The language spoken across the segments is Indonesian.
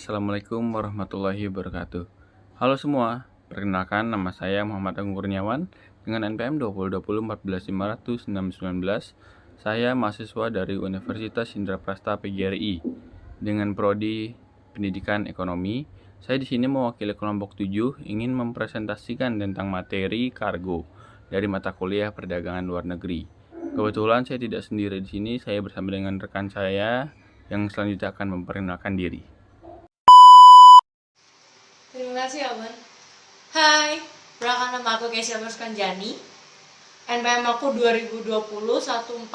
Assalamualaikum warahmatullahi wabarakatuh. Halo semua, perkenalkan nama saya Muhammad Agung Kurniawan dengan NPM 2020 14500 Saya mahasiswa dari Universitas Indraprasta PGRI dengan prodi Pendidikan Ekonomi. Saya di sini mewakili kelompok 7 ingin mempresentasikan tentang materi kargo dari mata kuliah perdagangan luar negeri. Kebetulan saya tidak sendiri di sini, saya bersama dengan rekan saya yang selanjutnya akan memperkenalkan diri. Terima kasih, Aman. Hai, perkenalkan nama aku Kesia Perskanjani. NPM aku 2020 145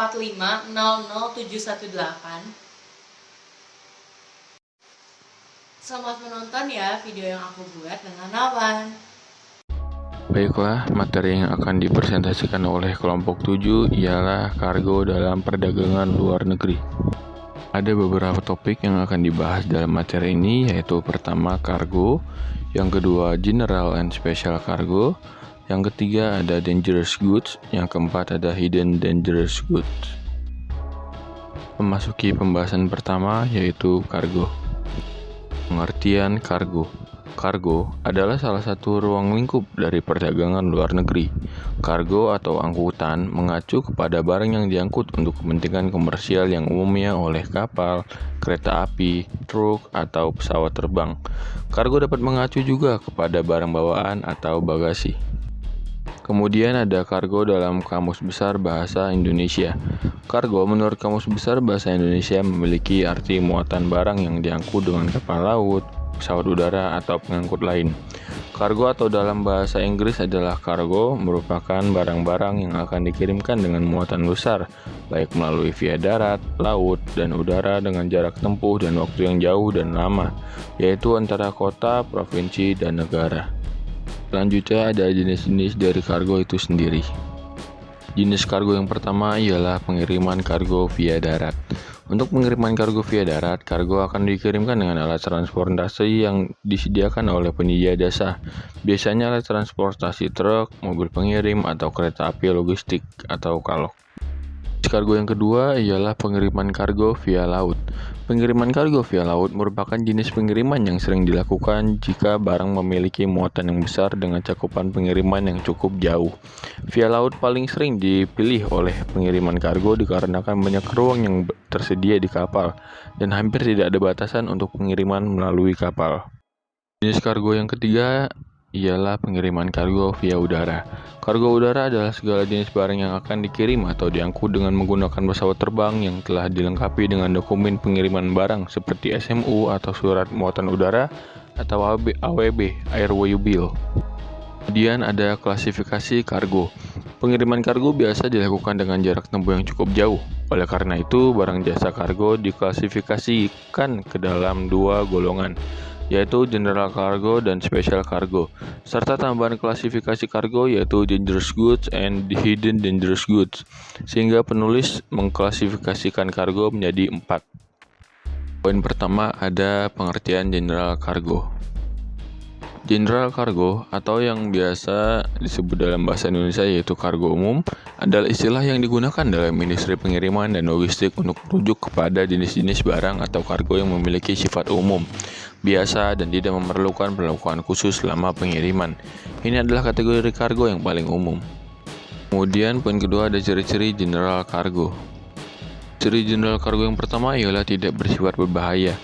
00718. Selamat menonton ya video yang aku buat dengan Awan. Baiklah, materi yang akan dipresentasikan oleh kelompok 7 ialah kargo dalam perdagangan luar negeri. Ada beberapa topik yang akan dibahas dalam materi ini, yaitu pertama kargo, yang kedua general and special cargo, yang ketiga ada dangerous goods, yang keempat ada hidden dangerous goods. Memasuki pembahasan pertama yaitu kargo. Pengertian kargo. Kargo adalah salah satu ruang lingkup dari perdagangan luar negeri. Kargo atau angkutan mengacu kepada barang yang diangkut untuk kepentingan komersial yang umumnya oleh kapal, kereta api, truk, atau pesawat terbang. Kargo dapat mengacu juga kepada barang bawaan atau bagasi. Kemudian ada kargo dalam Kamus Besar Bahasa Indonesia. Kargo menurut Kamus Besar Bahasa Indonesia memiliki arti muatan barang yang diangkut dengan kapal laut, pesawat udara, atau pengangkut lain. Kargo atau dalam bahasa Inggris adalah cargo, merupakan barang-barang yang akan dikirimkan dengan muatan besar, baik melalui via darat, laut, dan udara dengan jarak tempuh dan waktu yang jauh dan lama, yaitu antara kota, provinsi, dan negara. Selanjutnya ada jenis-jenis dari kargo itu sendiri. Jenis kargo yang pertama ialah pengiriman kargo via darat. Untuk pengiriman kargo via darat, kargo akan dikirimkan dengan alat transportasi yang disediakan oleh penyedia jasa. Biasanya alat transportasi truk, mobil pengirim, atau kereta api logistik atau kalok. Kargo yang kedua ialah pengiriman kargo via laut. Pengiriman kargo via laut merupakan jenis pengiriman yang sering dilakukan jika barang memiliki muatan yang besar dengan cakupan pengiriman yang cukup jauh. Via laut paling sering dipilih oleh pengiriman kargo dikarenakan banyak ruang yang tersedia di kapal dan hampir tidak ada batasan untuk pengiriman melalui kapal. Jenis kargo yang ketiga ialah pengiriman kargo via udara. Kargo udara adalah segala jenis barang yang akan dikirim atau diangkut dengan menggunakan pesawat terbang yang telah dilengkapi dengan dokumen pengiriman barang seperti SMU atau surat muatan udara atau AWB, Airway Bill. Kemudian ada klasifikasi kargo. Pengiriman kargo biasa dilakukan dengan jarak tempuh yang cukup jauh. Oleh karena itu, barang jasa kargo diklasifikasikan ke dalam dua golongan, yaitu general cargo dan special cargo, serta tambahan klasifikasi kargo yaitu dangerous goods and hidden dangerous goods, sehingga penulis mengklasifikasikan kargo menjadi 4. Poin pertama ada pengertian general cargo. General cargo atau yang biasa disebut dalam bahasa Indonesia yaitu kargo umum adalah istilah yang digunakan dalam industri pengiriman dan logistik untuk merujuk kepada jenis-jenis barang atau kargo yang memiliki sifat umum, biasa, dan tidak memerlukan perlakuan khusus selama pengiriman. Ini adalah kategori kargo yang paling umum. Kemudian poin kedua ada ciri-ciri general cargo. Ciri general cargo yang pertama ialah tidak bersifat berbahaya.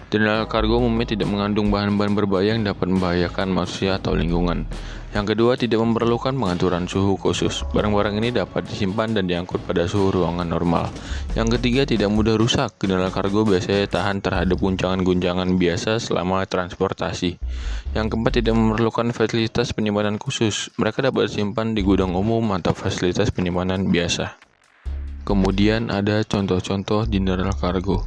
General cargo umumnya tidak mengandung bahan-bahan berbahaya yang dapat membahayakan manusia atau lingkungan. Yang kedua, tidak memerlukan pengaturan suhu khusus. Barang-barang ini dapat disimpan dan diangkut pada suhu ruangan normal. Yang ketiga, tidak mudah rusak. General cargo biasanya tahan terhadap guncangan-guncangan biasa selama transportasi. Yang keempat, tidak memerlukan fasilitas penyimpanan khusus. Mereka dapat disimpan di gudang umum atau fasilitas penyimpanan biasa. Kemudian ada contoh-contoh general cargo.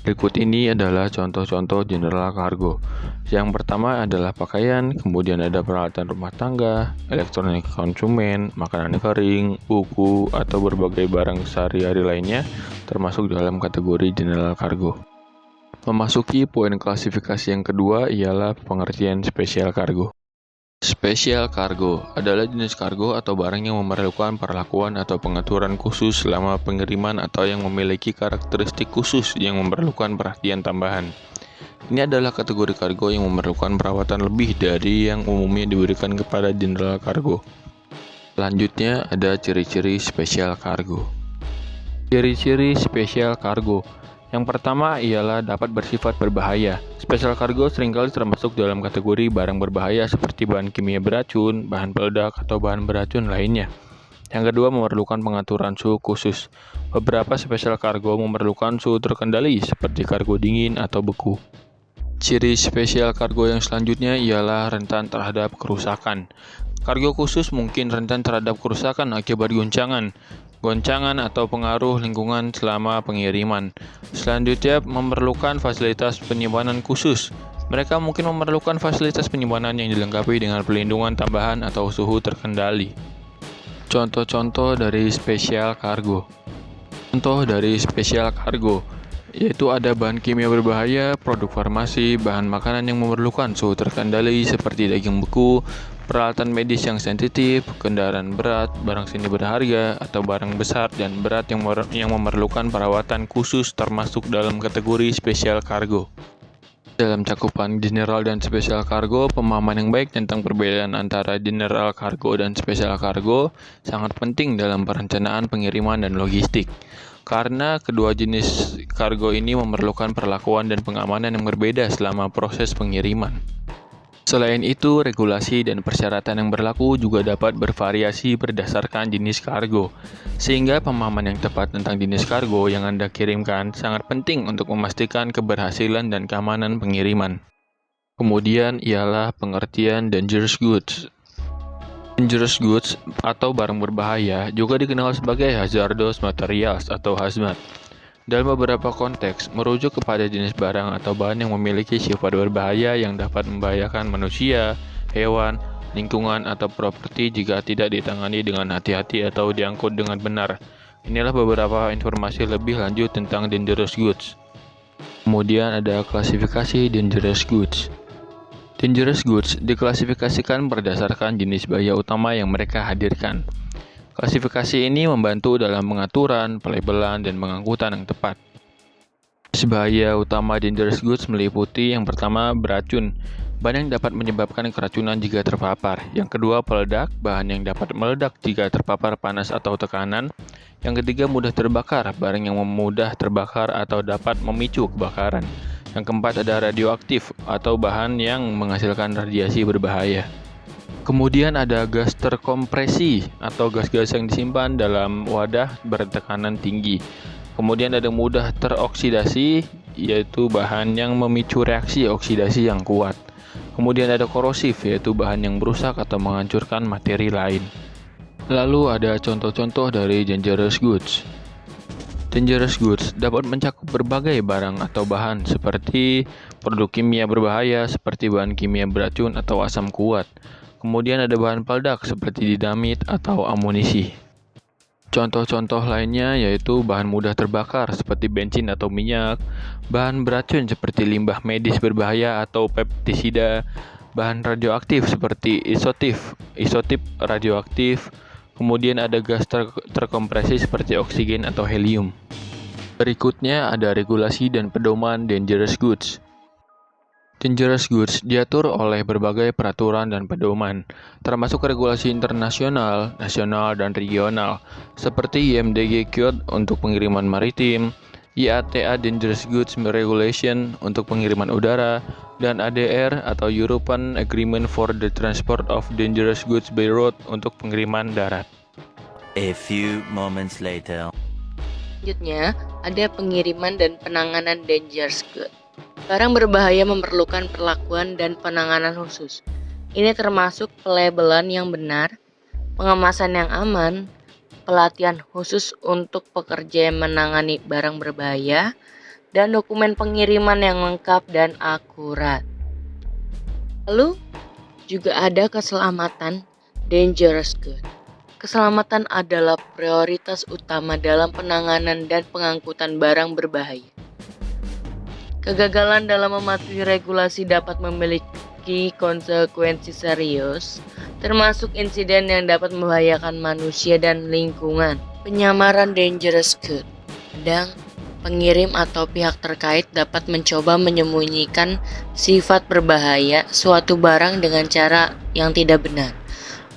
Berikut ini adalah contoh-contoh general cargo. Yang pertama adalah pakaian, kemudian ada peralatan rumah tangga, elektronik konsumen, makanan kering, buku, atau berbagai barang sehari-hari lainnya termasuk dalam kategori general cargo. Memasuki poin klasifikasi yang kedua ialah pengertian special cargo. Special cargo adalah jenis kargo atau barang yang memerlukan perlakuan atau pengaturan khusus selama pengiriman atau yang memiliki karakteristik khusus yang memerlukan perhatian tambahan. Ini adalah kategori kargo yang memerlukan perawatan lebih dari yang umumnya diberikan kepada general kargo. Selanjutnya ada ciri-ciri spesial kargo. Ciri-ciri spesial kargo. Yang pertama ialah dapat bersifat berbahaya. Spesial kargo seringkali termasuk dalam kategori barang berbahaya seperti bahan kimia beracun, bahan peledak, atau bahan beracun lainnya. Yang kedua, memerlukan pengaturan suhu khusus. Beberapa spesial kargo memerlukan suhu terkendali seperti kargo dingin atau beku. Ciri spesial kargo yang selanjutnya ialah rentan terhadap kerusakan. Kargo khusus mungkin rentan terhadap kerusakan akibat goncangan atau pengaruh lingkungan selama pengiriman. Selanjutnya, memerlukan fasilitas penyimpanan khusus. Mereka mungkin memerlukan fasilitas penyimpanan yang dilengkapi dengan pelindungan tambahan atau suhu terkendali. Contoh-contoh dari spesial kargo. Contoh dari spesial kargo yaitu ada bahan kimia berbahaya, produk farmasi, bahan makanan yang memerlukan suhu terkendali seperti daging beku, peralatan medis yang sensitif, kendaraan berat, barang seni berharga, atau barang besar dan berat yang memerlukan perawatan khusus termasuk dalam kategori spesial kargo. Dalam cakupan general dan spesial kargo, pemahaman yang baik tentang perbedaan antara general kargo dan spesial kargo sangat penting dalam perencanaan pengiriman dan logistik. Karena kedua jenis kargo ini memerlukan perlakuan dan pengamanan yang berbeda selama proses pengiriman. Selain itu, regulasi dan persyaratan yang berlaku juga dapat bervariasi berdasarkan jenis kargo, sehingga pemahaman yang tepat tentang jenis kargo yang Anda kirimkan sangat penting untuk memastikan keberhasilan dan keamanan pengiriman. Kemudian ialah pengertian dangerous goods. Dangerous goods atau barang berbahaya juga dikenal sebagai hazardous materials atau hazmat. Dalam beberapa konteks, merujuk kepada jenis barang atau bahan yang memiliki sifat berbahaya yang dapat membahayakan manusia, hewan, lingkungan, atau properti jika tidak ditangani dengan hati-hati atau diangkut dengan benar. Inilah beberapa informasi lebih lanjut tentang dangerous goods. Kemudian ada klasifikasi dangerous goods. Dangerous goods diklasifikasikan berdasarkan jenis bahaya utama yang mereka hadirkan. Klasifikasi ini membantu dalam pengaturan, pelabelan, dan pengangkutan yang tepat. Jenis bahaya utama dangerous goods meliputi yang pertama beracun, bahan yang dapat menyebabkan keracunan jika terpapar. Yang kedua peledak, bahan yang dapat meledak jika terpapar panas atau tekanan. Yang ketiga mudah terbakar, barang yang mudah terbakar atau dapat memicu kebakaran. Yang keempat ada radioaktif atau bahan yang menghasilkan radiasi berbahaya. Kemudian ada gas terkompresi atau gas-gas yang disimpan dalam wadah bertekanan tinggi. Kemudian ada mudah teroksidasi, yaitu bahan yang memicu reaksi oksidasi yang kuat. Kemudian ada korosif, yaitu bahan yang merusak atau menghancurkan materi lain. Lalu ada contoh-contoh dari dangerous goods. Dangerous goods dapat mencakup berbagai barang atau bahan seperti produk kimia berbahaya seperti bahan kimia beracun atau asam kuat. Kemudian ada bahan peledak seperti dinamit atau amunisi. Contoh-contoh lainnya yaitu bahan mudah terbakar seperti bensin atau minyak, bahan beracun seperti limbah medis berbahaya atau pestisida, bahan radioaktif seperti isotip radioaktif, kemudian ada gas terkompresi seperti oksigen atau helium. Berikutnya ada regulasi dan pedoman dangerous goods. Dangerous goods diatur oleh berbagai peraturan dan pedoman, termasuk regulasi internasional, nasional, dan regional, seperti IMDG Code untuk pengiriman maritim, IATA Dangerous Goods Regulation untuk pengiriman udara, dan ADR atau European Agreement for the Transport of Dangerous Goods by Road untuk pengiriman darat. A few moments later. Selanjutnya, ada pengiriman dan penanganan dangerous goods. Barang berbahaya memerlukan perlakuan dan penanganan khusus. Ini termasuk pelabelan yang benar, pengemasan yang aman, pelatihan khusus untuk pekerja yang menangani barang berbahaya, dan dokumen pengiriman yang lengkap dan akurat. Lalu, juga ada keselamatan dangerous goods. Keselamatan adalah prioritas utama dalam penanganan dan pengangkutan barang berbahaya. Kegagalan dalam mematuhi regulasi dapat memiliki konsekuensi serius, termasuk insiden yang dapat membahayakan manusia dan lingkungan. Penyamaran dangerous goods. Kadang, Pengirim atau pihak terkait dapat mencoba menyembunyikan sifat berbahaya suatu barang dengan cara yang tidak benar,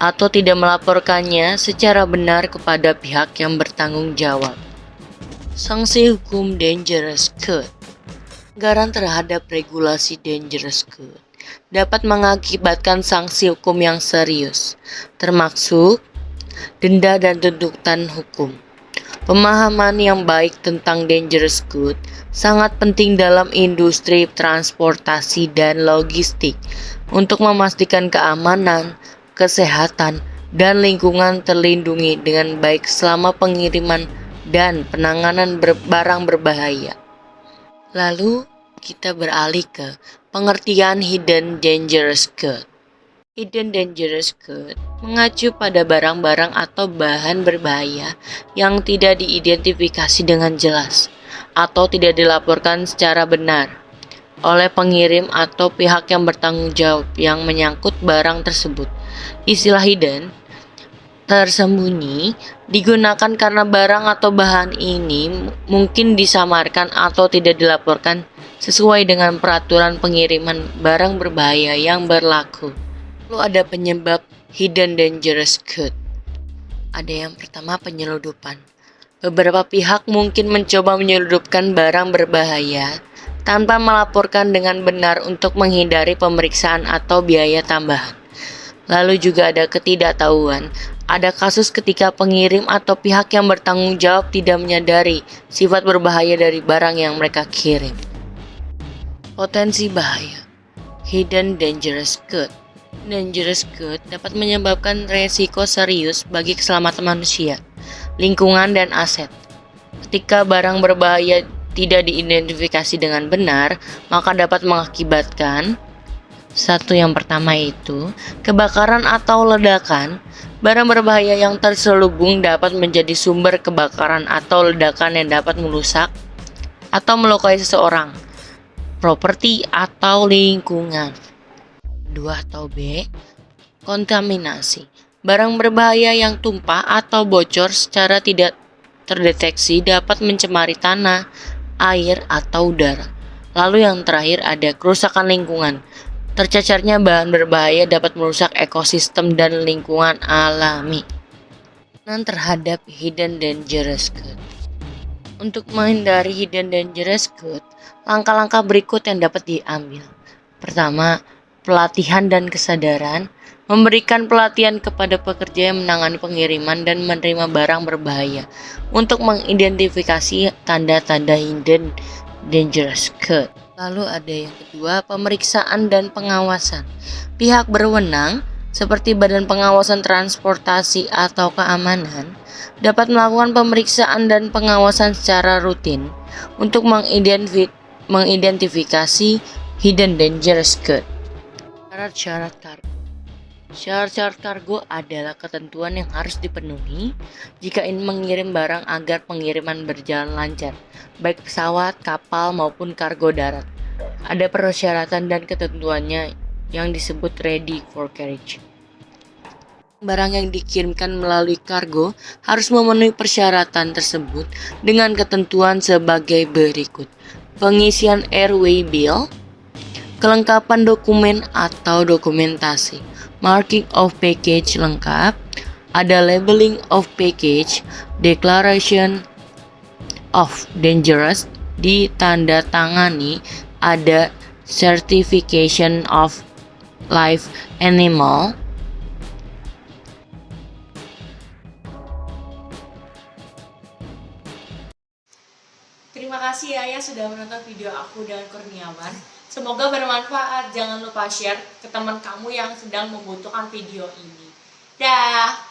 atau tidak melaporkannya secara benar kepada pihak yang bertanggung jawab. Sanksi hukum Dangerous Good. Pelanggaran terhadap regulasi Dangerous Good dapat mengakibatkan sanksi hukum yang serius, termasuk denda dan tuntutan hukum. Pemahaman yang baik tentang Dangerous Good sangat penting dalam industri transportasi dan logistik untuk memastikan keamanan, kesehatan, dan lingkungan terlindungi dengan baik selama pengiriman dan penanganan barang berbahaya. Lalu kita beralih ke pengertian Hidden Dangerous Good. Hidden Dangerous Good mengacu pada barang-barang atau bahan berbahaya yang tidak diidentifikasi dengan jelas atau tidak dilaporkan secara benar oleh pengirim atau pihak yang bertanggung jawab yang menyangkut barang tersebut. Istilah hidden, tersembunyi, digunakan karena barang atau bahan ini mungkin disamarkan atau tidak dilaporkan sesuai dengan peraturan pengiriman barang berbahaya yang berlaku. Lalu ada penyebab Hidden Dangerous Good. Ada yang pertama, penyelundupan. Beberapa pihak mungkin mencoba menyelundupkan barang berbahaya tanpa melaporkan dengan benar untuk menghindari pemeriksaan atau biaya tambahan. Lalu juga ada ketidaktahuan. Ada kasus ketika pengirim atau pihak yang bertanggung jawab tidak menyadari sifat berbahaya dari barang yang mereka kirim. Potensi bahaya. Hidden Dangerous Good. Dangerous Good dapat menyebabkan resiko serius bagi keselamatan manusia, lingkungan, dan aset. Ketika barang berbahaya tidak diidentifikasi dengan benar, maka dapat mengakibatkan yang pertama itu kebakaran atau ledakan. Barang berbahaya yang terselubung dapat menjadi sumber kebakaran atau ledakan yang dapat merusak atau melukai seseorang, properti, atau lingkungan. 2 atau B. Kontaminasi. Barang berbahaya yang tumpah atau bocor secara tidak terdeteksi dapat mencemari tanah, air, atau udara. Lalu yang terakhir ada kerusakan lingkungan. Tercecernya bahan berbahaya dapat merusak ekosistem dan lingkungan alami. Terhadap Hidden Dangerous Good. Untuk menghindari Hidden Dangerous Good, langkah-langkah berikut yang dapat diambil. Pertama, pelatihan dan kesadaran. Memberikan pelatihan kepada pekerja yang menangani pengiriman dan menerima barang berbahaya untuk mengidentifikasi tanda-tanda Hidden Dangerous Good. Lalu ada yang kedua, pemeriksaan dan pengawasan. Pihak berwenang seperti Badan Pengawasan Transportasi atau Keamanan dapat melakukan pemeriksaan dan pengawasan secara rutin untuk mengidentifikasi Hidden Dangerous Good. Syarat-syarat kargo. Syarat-syarat kargo adalah ketentuan yang harus dipenuhi jika ingin mengirim barang agar pengiriman berjalan lancar, baik pesawat, kapal, maupun kargo darat. Ada persyaratan dan ketentuannya yang disebut ready for carriage. Barang yang dikirimkan melalui kargo harus memenuhi persyaratan tersebut dengan ketentuan sebagai berikut. Pengisian airway bill, kelengkapan dokumen atau dokumentasi, marking of package lengkap, ada labeling of package, declaration of dangerous, ditandatangani, ada certification of live animal. Terima kasih ya sudah menonton video aku dengan Kurniawan. Semoga bermanfaat. Jangan lupa share ke teman kamu yang sedang membutuhkan video ini. Dah.